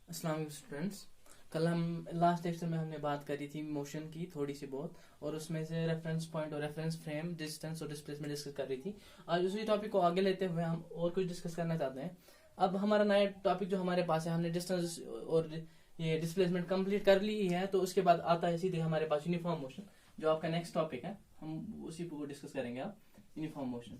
अस्सलाम वालेकुम स्टूडेंट्स। कल हम लास्ट लेक्चर में हमने बात करी थी मोशन की थोड़ी सी बहुत, और उसमें से रेफरेंस पॉइंट और रेफरेंस फ्रेम, डिस्टेंस और डिस्प्लेसमेंट डिस्कस कर रही थी। आज उसी टॉपिक को आगे लेते हुए हम और कुछ डिस्कस करना चाहते हैं। अब हमारा नया टॉपिक जो हमारे पास है, हमने डिस्टेंस और ये डिस्प्लेसमेंट कंप्लीट कर ली है, तो उसके बाद आता है सीधे हमारे पास यूनिफॉर्म मोशन, जो आपका नेक्स्ट टॉपिक है। हम उसी को डिस्कस करेंगे। आप यूनिफॉर्म मोशन।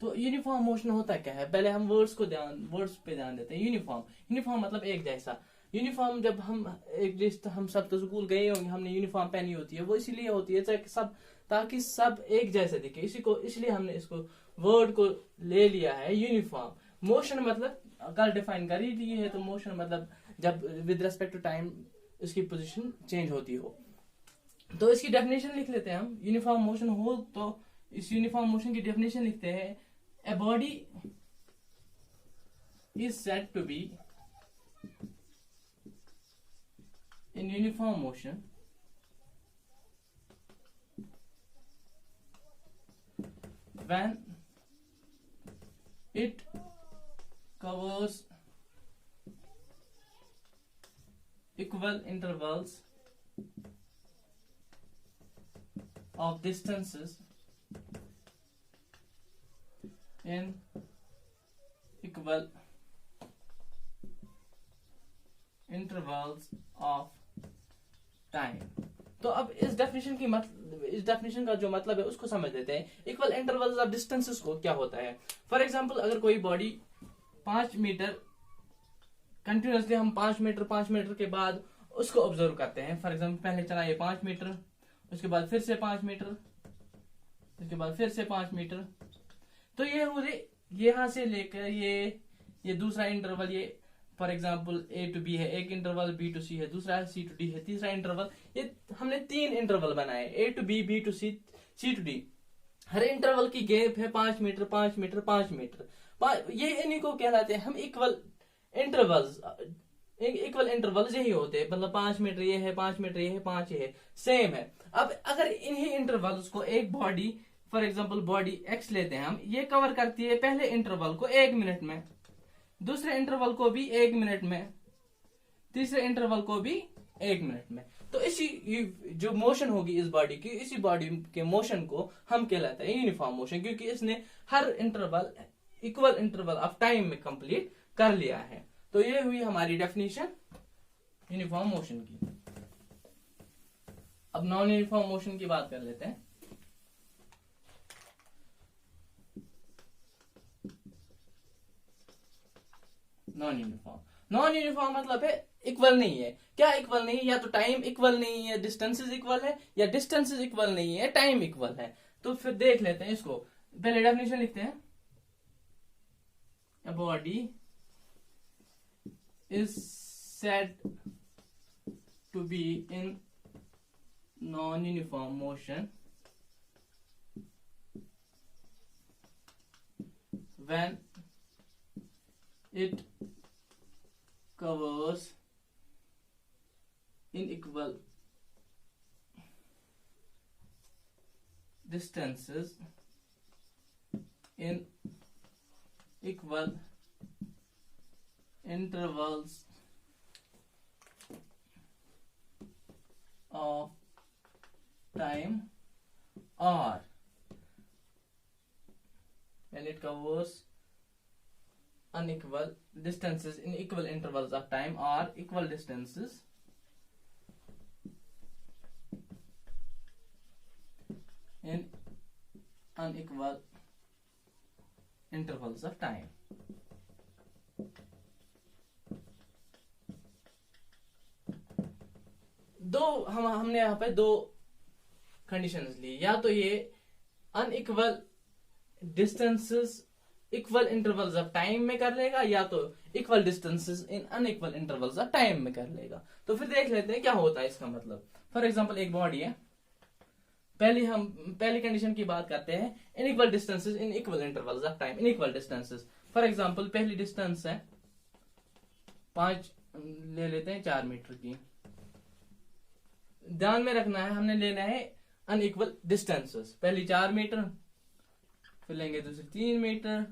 तो यूनिफॉर्म मोशन होता क्या है, पहले हम वर्ड्स पे ध्यान देते हैं। यूनिफॉर्म यूनिफॉर्म मतलब एक जैसा। यूनिफॉर्म जब हम एक लिस्ट, हम सब तो स्कूल गए होंगे, हमने यूनिफॉर्म पहनी होती है, वो इसीलिए होती है ताकि सब एक जैसे दिखे, इसलिए हमने इसको वर्ड को ले लिया है यूनिफॉर्म। मोशन मतलब कल डिफाइन कर ही लिए है, तो मोशन मतलब जब विद रेस्पेक्ट टू टाइम उसकी पोजीशन चेंज होती हो। तो इसकी डेफिनेशन लिख लेते हैं हम। यूनिफॉर्म मोशन हो तो इस यूनिफॉर्म मोशन की डेफिनेशन लिखते हैं। A body is said to be in uniform motion when it covers equal intervals of distances in equal intervals of time। तो अब इस डेफिनेशन का जो मतलब है उसको समझ लेते हैं। इक्वल इंटरवल्स ऑफ डिस्टेंसेस को क्या होता है। फॉर एग्जांपल, अगर कोई बॉडी 5 मीटर कंटिन्यूसली, हम 5 मीटर के बाद उसको ऑब्जर्व करते हैं। फॉर एग्जांपल, पहले चला ये 5 मीटर, उसके बाद फिर से 5 मीटर, उसके बाद फिर से 5 मीटर। तो ये यहां से लेकर ये दूसरा इंटरवल, ये for example A to B है एक इंटरवल, बी टू सी है दूसरा, सी टू डी है तीसरा इंटरवल। ये हमने 3 इंटरवल बनाए, A to B, B to C, C to D. हर इंटरवल की गैप है 5 मीटर 5 मीटर 5 मीटर। ये इन्हीं को कहलाते हैं हम इक्वल इंटरवल्स। इक्वल इंटरवल्स यही होते हैं, मतलब 5 मीटर ये है, 5 मीटर ये है, 5 ये है, सेम है। अब अगर इन्हीं इंटरवल्स को एक body, for example body aches लेते हैं हम, ये कवर करती है पहले इंटरवल को 1 मिनट में, दूसरे इंटरवल को भी 1 मिनट में, तीसरे इंटरवल को भी 1 मिनट में। तो इसी जो मोशन होगी इस बॉडी की, इसी बॉडी के मोशन को हम कहलाते हैं यूनिफॉर्म मोशन, क्योंकि इसने हर interval equal interval of time में कंप्लीट कर लिया है। तो ये हुई हमारी डेफिनेशन यूनिफॉर्म मोशन की। अब नॉन यूनिफॉर्म मोशन की बात कर लेते हैं। नॉन यूनिफॉर्म मतलब है इक्वल नहीं है। क्या इक्वल नहीं है? या तो टाइम इक्वल नहीं है, डिस्टेंसेस इक्वल है, या डिस्टेंसेस इक्वल नहीं है, टाइम इक्वल है। तो फिर देख लेते हैं इसको। पहले डेफिनेशन लिखते हैं। A body is said to be in non-uniform motion when it covers unequal distances in equal intervals of time, or when it covers unequal distances in equal intervals of time, or equal distances in unequal intervals of time। हमने यहाँ पे 2 conditions ली। या तो ये unequal distances equal intervals of time में कर लेगा, या तो equal distances in unequal intervals of time में कर लेगा। तो फिर देख लेते हैं क्या होता है इसका मतलब। फॉर एग्जांपल, एक बॉडी है, पहली कंडीशन की बात करते हैं, inequal distances in equal intervals of time. Inequal distances, for example पहली डिस्टेंस है 5, ले लेते हैं 4 मीटर की। ध्यान में रखना है, हमने लेना है अनइक्वल डिस्टेंसेस। पहली 4 मीटर, फिर लेंगे दूसरी 3 मीटर,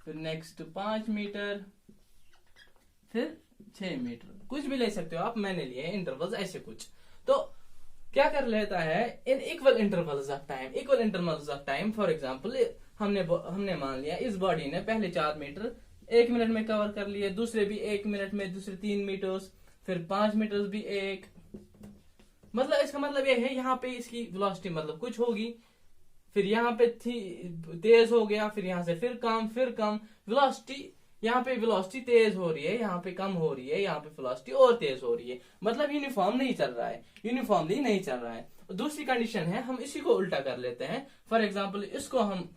फिर नेक्स्ट 5 मीटर, फिर 6 मीटर, कुछ भी ले सकते हो आप, मैंने लिए इंटरवल्स ऐसे कुछ। तो क्या कर लेता है, in equal intervals of time, equal intervals of time, for example हमने मान लिया इस बॉडी ने पहले 4 मीटर 1 मिनट में कवर कर लिए, दूसरे भी 1 मिनट में, दूसरे 3 मीटर्स, फिर 5 मीटर्स भी 1, मतलब इसका मतलब ये है यहाँ पे इसकी वेलोसिटी मतलब कुछ होगी, फिर यहाँ पे तेज हो गया, फिर यहाँ से फिर कम, फिर कम वेलोसिटी, यहाँ पे वेलोसिटी तेज हो रही है, यहाँ पे कम हो रही है, यहाँ पे वेलोसिटी और तेज हो रही है, मतलब यूनिफॉर्म नहीं चल रहा है, यूनिफॉर्मली नहीं चल रहा है। दूसरी कंडीशन है, हम इसी को उल्टा कर लेते हैं। फॉर एग्जांपल इसको हम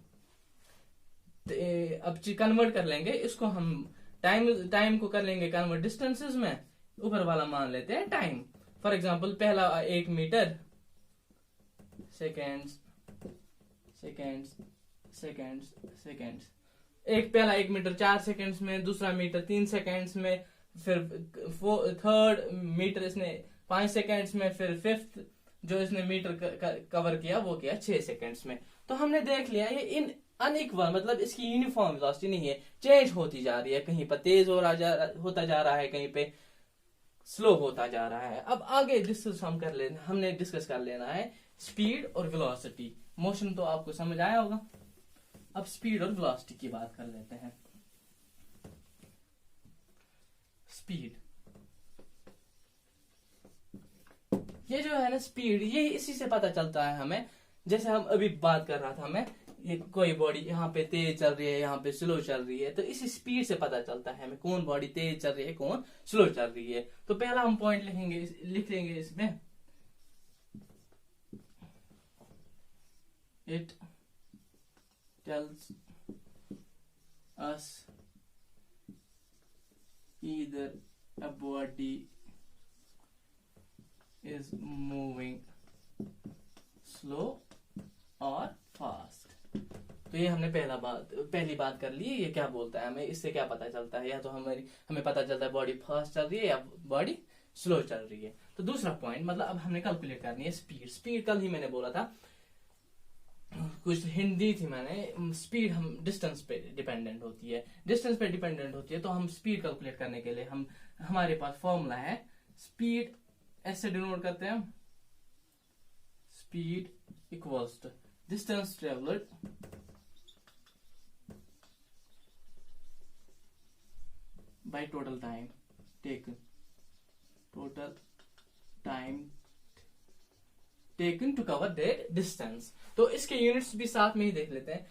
अब कन्वर्ट कर लेंगे, इसको हम टाइम को कर लेंगे कन्वर्ट डिस्टेंसेस में, ऊपर वाला मान लेते हैं टाइम। फॉर एग्जांपल पहला 1 metre, seconds seconds seconds seconds, पहला 1 मीटर 4 सेकेंड्स में, दूसरा मीटर 3 सेकेंड्स में, फिर थर्ड मीटर इसने 5 सेकेंड्स में, फिर फिफ्थ जो इसने मीटर कवर किया वो किया 6 सेकेंड्स में। तो हमने देख लिया ये इन अनइक्वल, मतलब इसकी यूनिफॉर्म वेलोसिटी नहीं है, चेंज होती जा रही है, कहीं पर तेज होता जा रहा है, कहीं पे स्लो होता जा रहा है। अब आगे हमने डिस्कस कर लेना है स्पीड और वेलोसिटी। मोशन तो आपको समझ आया होगा, अब स्पीड और वेलोसिटी की बात कर लेते हैं। स्पीड, ये जो है ना स्पीड, ये इसी से पता चलता है हमें, जैसे हम अभी बात कर रहा था मैं, ये कोई बॉडी यहाँ पे तेज चल रही है, यहाँ पे स्लो चल रही है, तो इसी स्पीड से पता चलता है हमें कौन बॉडी तेज चल रही है, कौन स्लो चल रही है। तो पहला हम पॉइंट लिख लेंगे इसमें, it tells us either a body is moving slow or fast। तो ये हमने पहली बात कर ली, ये क्या बोलता है हमें, इससे क्या पता चलता है, या तो हमें पता चलता है बॉडी फास्ट चल रही है या बॉडी स्लो चल रही है। तो दूसरा पॉइंट, मतलब अब हमने कैलकुलेट करनी है स्पीड। स्पीड कल ही मैंने बोला था, कुछ हिंदी थी मैंने, स्पीड हम डिस्टेंस पे डिपेंडेंट होती है, डिस्टेंस पे डिपेंडेंट होती है। तो हम स्पीड कैलकुलेट करने के लिए हमारे पास फॉर्मूला है, स्पीड ऐसे डिनोट करते हैं, speed equals to distance travelled by total time taken, total time taken to cover that distance. तो इसके यूनिट्स भी साथ में ही देख लेते हैं।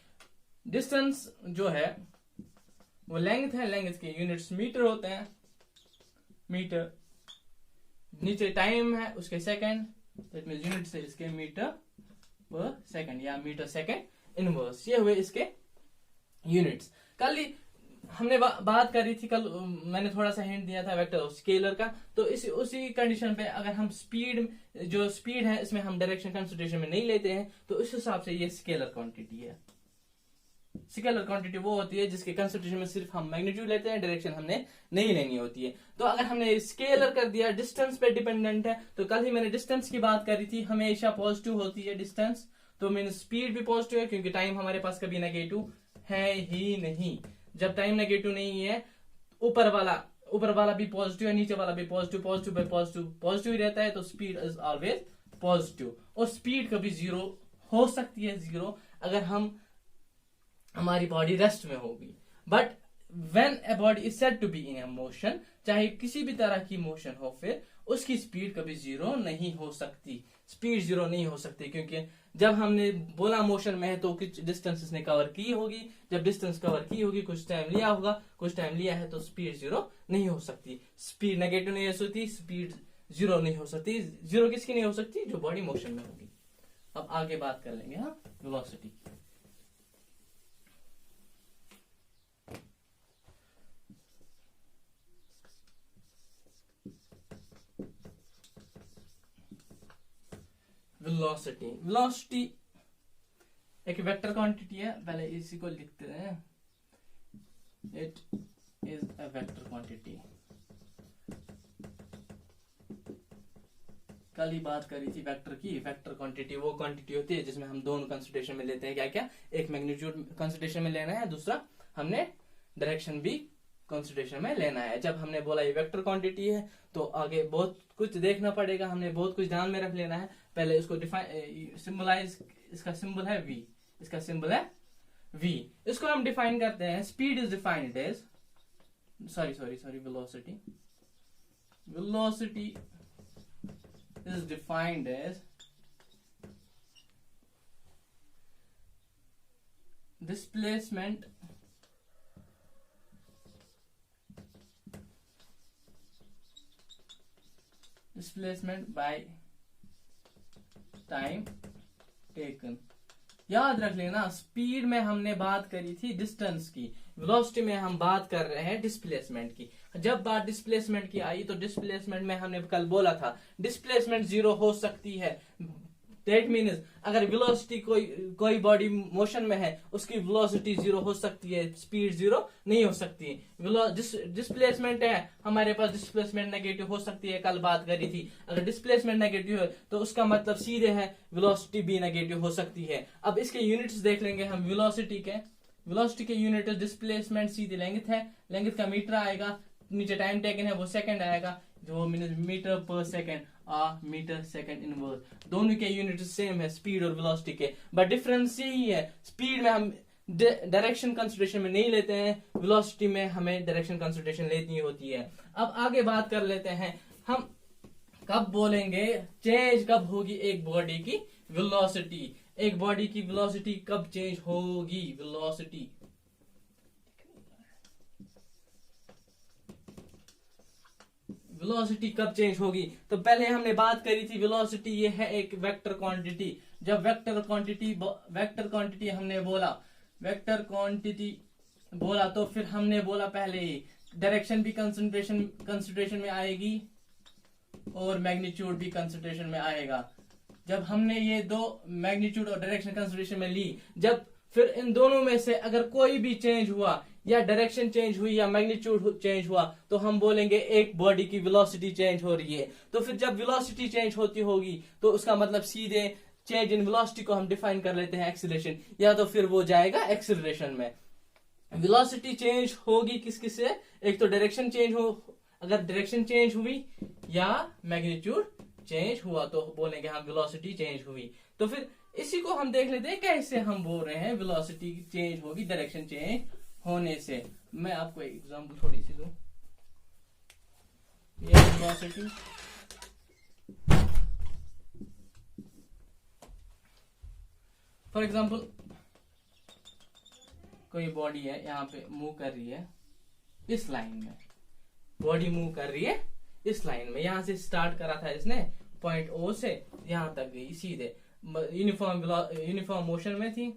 डिस्टेंस जो है वो लेंथ है, लेंथ के यूनिट्स मीटर होते हैं, मीटर, नीचे टाइम है उसके सेकंड, दैट मींस यूनिट से इसके मीटर पर सेकंड या मीटर सेकंड इनवर्स, ये हुए इसके यूनिट्स। कल हमने बात करी थी, कल मैंने थोड़ा सा हिंट दिया था वेक्टर ऑफ स्केलर का। तो उसी कंडीशन पे अगर हम जो स्पीड है इसमें हम डायरेक्शन कंसिडरेशन में नहीं लेते हैं, तो उस हिसाब से ये स्केलर क्वांटिटी है। स्केलर क्वांटिटी वो होती है जिसके कंसिडरेशन में सिर्फ हम मैग्नीट्यूड लेते हैं, डायरेक्शन हमने नहीं लेनी होती है। तो अगर हमने स्केलर कर दिया, डिस्टेंस पे डिपेंडेंट है, तो कल ही मैंने डिस्टेंस की बात करी थी, हमेशा पॉजिटिव होती है डिस्टेंस, तो मीन स्पीड भी पॉजिटिव है, क्योंकि टाइम हमारे पास कभी नेगेटिव है ही नहीं। जब टाइम नेगेटिव नहीं है, ऊपर वाला भी पॉजिटिव है, नीचे वाला भी पॉजिटिव, पॉजिटिव बाय पॉजिटिव ही रहता है, तो स्पीड इज ऑलवेज पॉजिटिव। और स्पीड कभी जीरो हो सकती है, जीरो अगर हमारी बॉडी रेस्ट में होगी। But when a body is said to be in a motion, चाहे किसी भी तरह की मोशन हो, फिर उसकी स्पीड कभी जीरो नहीं हो सकती, स्पीड जीरो नहीं हो सकती, क्योंकि जब हमने बोला मोशन में है तो कुछ डिस्टेंस इसने कवर की होगी, जब डिस्टेंस कवर की होगी कुछ टाइम लिया होगा, कुछ टाइम लिया है, तो स्पीड जीरो नहीं हो सकती, स्पीड नेगेटिव नहीं हो सकती, स्पीड जीरो नहीं हो सकती। जीरो किसकी नहीं हो सकती, जो बॉडी मोशन में होगी। अब आगे बात कर लेंगे हाँ वेलोसिटी। वेलोसिटी एक वेक्टर क्वांटिटी है, पहले इसी को लिखते हैं, it is a vector quantity कल ही बात करी थी वेक्टर की। वेक्टर क्वांटिटी वो क्वांटिटी होती है जिसमें हम दोनों कंसिडरेशन में लेते हैं। क्या क्या? एक मैग्नीट्यूड कंसिडरेशन में लेना है, दूसरा हमने डायरेक्शन भी कंसिडरेशन में लेना है। जब हमने बोला ये वेक्टर क्वांटिटी है तो आगे बहुत कुछ देखना पड़ेगा, हमने बहुत कुछ ध्यान में रख लेना है। पहले इसको डिफाइन सिंबलाइज, इसका सिंबल है v, इसका सिंबल है v। इसको हम डिफाइन करते हैं, speed is defined as velocity. Velocity is defined as displacement by time taken। याद रख लेना, स्पीड में हमने बात करी थी डिस्टेंस की, वेलोसिटी में हम बात कर रहे हैं डिस्प्लेसमेंट की। जब बात डिस्प्लेसमेंट की आई तो डिस्प्लेसमेंट में हमने कल बोला था डिस्प्लेसमेंट जीरो हो सकती है। दैट मीन्स अगर वेलोसिटी कोई बॉडी मोशन में है उसकी वेलोसिटी जीरो हो सकती है, स्पीड जीरो नहीं हो सकती। डिस्प्लेसमेंट है हमारे पास, डिस्प्लेसमेंट नेगेटिव हो सकती है, कल बात करी थी। अगर डिस्प्लेसमेंट नेगेटिव है तो उसका मतलब सीधे है वेलोसिटी भी नेगेटिव हो सकती है। अब इसके यूनिट्स देख लेंगे हम। वेलोसिटी के यूनिट डिस्प्लेसमेंट सीधे लेंथ है, लेंथ का मीटर आएगा, नीचे टाइम टेकन है वो सेकंड आएगा, जो मीटर पर सेकंड, मीटर सेकंड इनवर्स। दोनों के यूनिट सेम है स्पीड और वेलोसिटी के, बट डिफरेंस यही है स्पीड में हम डायरेक्शन कंसिडरेशन में नहीं लेते हैं, वेलोसिटी में हमें डायरेक्शन कंसिडरेशन लेनी होती है। अब आगे बात कर लेते हैं हम कब बोलेंगे चेंज कब होगी एक बॉडी की वेलोसिटी। एक बॉडी की वेलोसिटी कब चेंज होगी? वेलोसिटी कब चेंज होगी? तो पहले हमने बात करी थी वेलोसिटी ये है एक वेक्टर क्वांटिटी। जब वेक्टर क्वांटिटी हमने बोला, वेक्टर क्वांटिटी बोला तो फिर हमने बोला पहले ही डायरेक्शन भी कंसिडरेशन में आएगी और मैग्नीट्यूड भी कंसिडरेशन में आएगा। जब हमने ये दो मैग्नीट्यूड और डायरेक्शन कंसिडरेशन में ली, जब फिर इन दोनों में से अगर कोई भी चेंज हुआ, या डायरेक्शन चेंज हुई या मैग्नीट्यूड चेंज हुआ, तो हम बोलेंगे एक बॉडी की वेलोसिटी चेंज हो रही है। तो फिर जब वेलोसिटी चेंज होती होगी तो उसका मतलब सीधे चेंज इन वेलोसिटी को हम डिफाइन कर लेते हैं एक्सीलरेशन, या तो फिर वो जाएगा एक्सीलरेशन में। वेलोसिटी चेंज होगी किस किस से? एक तो डायरेक्शन चेंज हो, अगर डायरेक्शन चेंज हुई या मैग्नीट्यूड चेंज हुआ तो बोलेंगे हम वेलोसिटी चेंज हुई। तो फिर इसी को हम देख लेते हैं कैसे हम बोल रहे हैं वेलोसिटी चेंज होगी डायरेक्शन चेंज होने से। मैं आपको एक एग्जांपल थोड़ी सी दूं। ये वेलोसिटी, फॉर एग्जांपल कोई बॉडी है यहाँ पे मूव कर रही है इस लाइन में, बॉडी मूव कर रही है इस लाइन में, यहां से स्टार्ट करा था इसने पॉइंट ओ से यहां तक गई सीधे, यूनिफॉर्म मोशन में थी।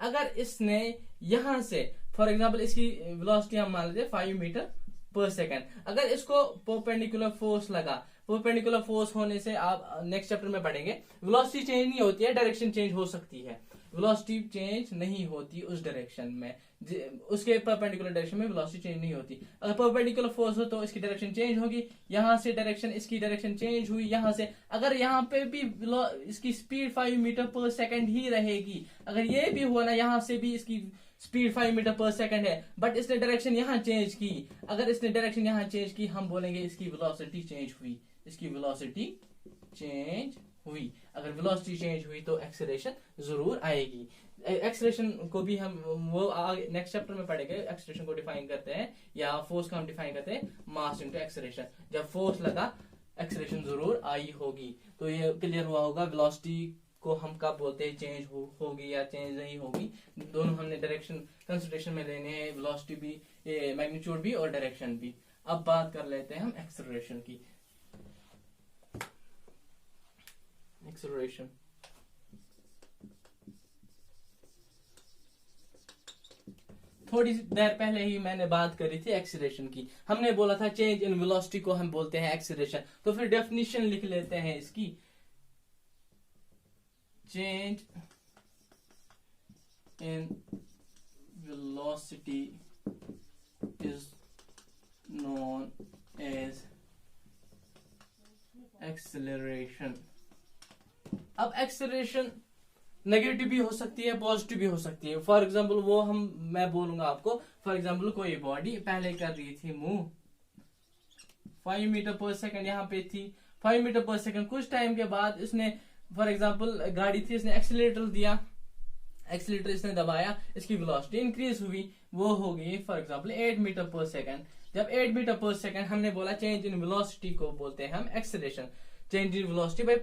अगर इसने यहां से फॉर एग्जांपल इसकी वेलोसिटी हम मान लेते 5 मीटर पर सेकंड, अगर इसको परपेंडिकुलर फोर्स लगा, परपेंडिकुलर फोर्स होने से आप नेक्स्ट चैप्टर में पढ़ेंगे वेलोसिटी चेंज नहीं होती है, डायरेक्शन चेंज हो सकती है। वेलोसिटी चेंज नहीं होती उस डायरेक्शन में, उसके परपेंडिकुलर डायरेक्शन में वेलोसिटी चेंज नहीं होती। अगर परपेंडिकुलर फोर्स हो तो इसकी डायरेक्शन चेंज होगी, यहां से डायरेक्शन, इसकी डायरेक्शन चेंज हुई यहां से। अगर यहाँ पे भी इसकी स्पीड 5 मीटर पर सेकंड ही रहेगी, अगर ये भी हुआ ना यहां से भी इसकी स्पीड 5 मीटर पर सेकंड है, बट इसने डायरेक्शन यहां चेंज की, अगर इसने डायरेक्शन यहां चेंज की हम बोलेंगे इसकी वेलोसिटी चेंज हुई, इसकी वेलोसिटी चेंज हुई। अगर वेलोसिटी चेंज हुई तो एक्सेलरेशन जरूर आएगी। एक्सेलरेशन को भी हम वो आगे नेक्स्ट चैप्टर में पढ़ेंगे, एक्सेलरेशन को डिफाइन करते हैं या फोर्स को हम डिफाइन करते हैं मास इनटू एक्सेलरेशन। जब फोर्स लगा एक्सेलरेशन जरूर आई होगी। तो ये क्लियर हुआ होगा वेलोसिटी को हम कब बोलते हैं चेंज होगी या चेंज नहीं होगी। दोनों हमने डायरेक्शन कंसिडरेशन में लेने हैं, वेलोसिटी भी, मैग्नीट्यूड भी और डायरेक्शन भी। अब बात कर लेते हैं हम एक्सेलरेशन की। एक्सेलरेशन थोड़ी देर पहले ही मैंने बात करी थी एक्सेलरेशन की, हमने बोला था चेंज इन वेलोसिटी को हम बोलते हैं एक्सेलरेशन। तो फिर डेफिनेशन लिख लेते हैं इसकी, change in velocity is known as acceleration. अब एक्सेलरेशन नेगेटिव भी हो सकती है, पॉजिटिव भी हो सकती है। फॉर एग्जाम्पल मैं बोलूंगा आपको, फॉर एग्जाम्पल कोई बॉडी पहले कर रही थी मूव 5 मीटर पर सेकंड, यहाँ पे थी 5 मीटर पर सेकंड। कुछ टाइम के बाद इसने, फॉर एग्जाम्पल गाड़ी थी, इसने एक्सीलरेटर दिया, एक्सीलरेटर इसने दबाया, इसकी वेलोसिटी इंक्रीज हुई, वो हो गई फॉर एग्जाम्पल 8 मीटर पर सेकंड। जब 8 मीटर पर सेकंड, हमने बोला चेंज इन वेलोसिटी को बोलते हैं हम acceleration. Change in velocity bye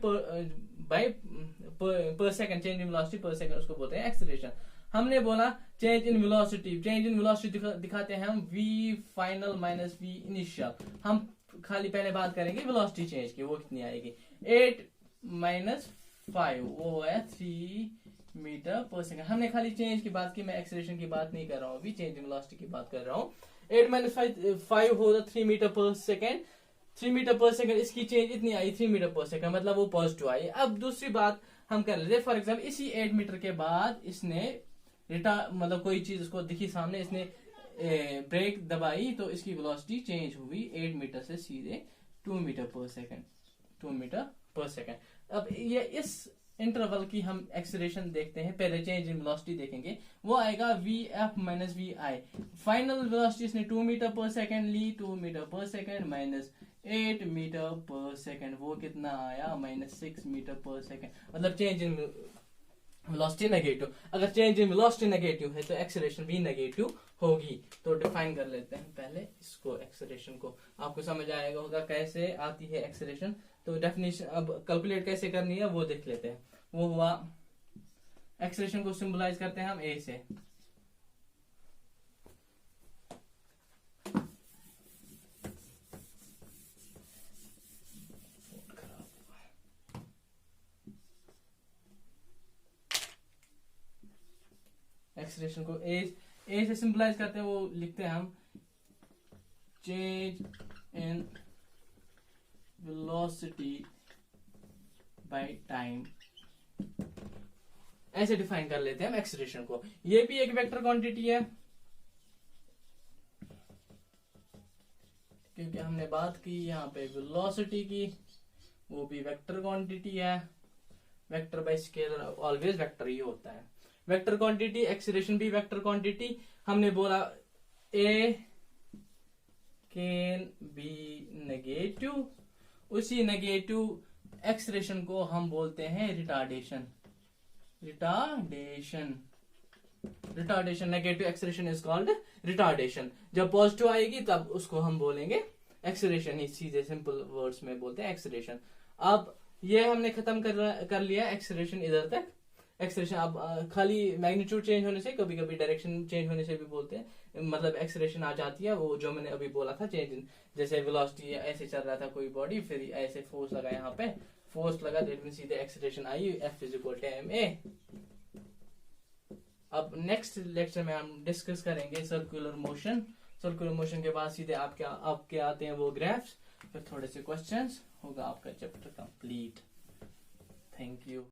पर सेकंड, चेंज इन वेलोसिटी पर सेकंड, उसको बोलते हैं एक्सेलरेशन। हमने बोला change in velocity, change in velocity दिखाते हैं हम v final minus v initial. हम खाली पहले बात करेंगे वेलोसिटी चेंज की, वो कितनी आएगी 8 माइनस 5, वो है 3 मीटर पर सेकंड। हमने खाली चेंज की बात की, मैं एक्सेलरेशन की बात नहीं कर रहा हूँ, अभी चेंज इन वेलोसिटी की बात कर रहा हूँ। 8 माइनस 5 होगा 3 मीटर पर सेकंड। 3 मीटर पर सेकंड, इसकी चेंज इतनी आई 3 मीटर पर सेकंड, मतलब वो पॉजिटिव आई। अब दूसरी बात हम कर लेते हैं, फॉर एग्जाम्पल इसी 8 मीटर के बाद इसने मतलब कोई चीज उसको दिखी सामने, इसने ब्रेक दबाई, तो इसकी वेलोसिटी चेंज हुई 8 मीटर से सीधे 2 मीटर पर सेकंड, 2 मीटर पर सेकंड। अब ये इस इंटरवल की हम एक्सेलरेशन देखते हैं, पहले चेंज इन वेलोसिटी देखेंगे, वो आएगा vf minus vi। Final velocity इसने 2 मीटर पर सेकंड ली, 2 मीटर पर सेकंड माइनस 8 मीटर पर सेकंड, वो कितना आया माइनस 6 मीटर पर सेकंड। मतलब चेंज इन वेलोसिटी नेगेटिव। अगर चेंज इन वेलोसिटी नेगेटिव है तो एक्सेलरेशन भी नेगेटिव होगी। तो डिफाइन कर लेते हैं पहले इसको, एक्सेलरेशन को। आपको समझ आएगा होगा कैसे आती है एक्सेलरेशन। तो डेफिनेशन अब कैलकुलेट कैसे करनी है वो देख लेते हैं। वो हुआ, एक्सेलरेशन को सिंबलाइज करते हैं हम ए से। एक्सेलरेशन को ए से सिंबलाइज करते हैं, वो लिखते हैं हम change in velocity by time, ऐसे डिफाइन कर लेते हैं हम एक्सेलरेशन को। ये भी एक वेक्टर क्वांटिटी है, क्योंकि हमने बात की यहाँ पे वेलोसिटी की, वो भी वेक्टर क्वांटिटी है। Vector by scalar always vector ही होता है। वेक्टर क्वांटिटी, एक्सेलरेशन भी वेक्टर क्वांटिटी। हमने बोला ए कैन बी नेगेटिव, उसी नेगेटिव एक्सेलरेशन को हम बोलते हैं retardation. Retardation negative acceleration is called retardation. जब पॉजिटिव आएगी तब उसको हम बोलेंगे एक्सेलरेशन ही, सीधे सिंपल वर्ड्स में बोलते हैं एक्सेलरेशन। अब ये हमने खत्म कर लिया एक्सेलरेशन इधर तक। एक्सेलरेशन अब खाली मैग्नीट्यूड चेंज होने से, कभी कभी डायरेक्शन चेंज होने से भी बोलते हैं, मतलब एक्सेलरेशन आ जाती है। वो जो मैंने अभी बोला था चेंज इन, जैसे वेलोसिटी ऐसे चल रहा था कोई बॉडी, फिर ऐसे फोर्स लगा, यहाँ पे फोर्स लगा, दैट मींस सीधे एक्सेलरेशन आई, F is equal to ma। अब नेक्स्ट लेक्चर में हम डिस्कस करेंगे सर्कुलर मोशन। सर्कुलर मोशन के बाद सीधे आपके आते हैं वो ग्राफ्स, फिर थोड़े से क्वेश्चंस, होगा आपका चैप्टर कंप्लीट। Thank you.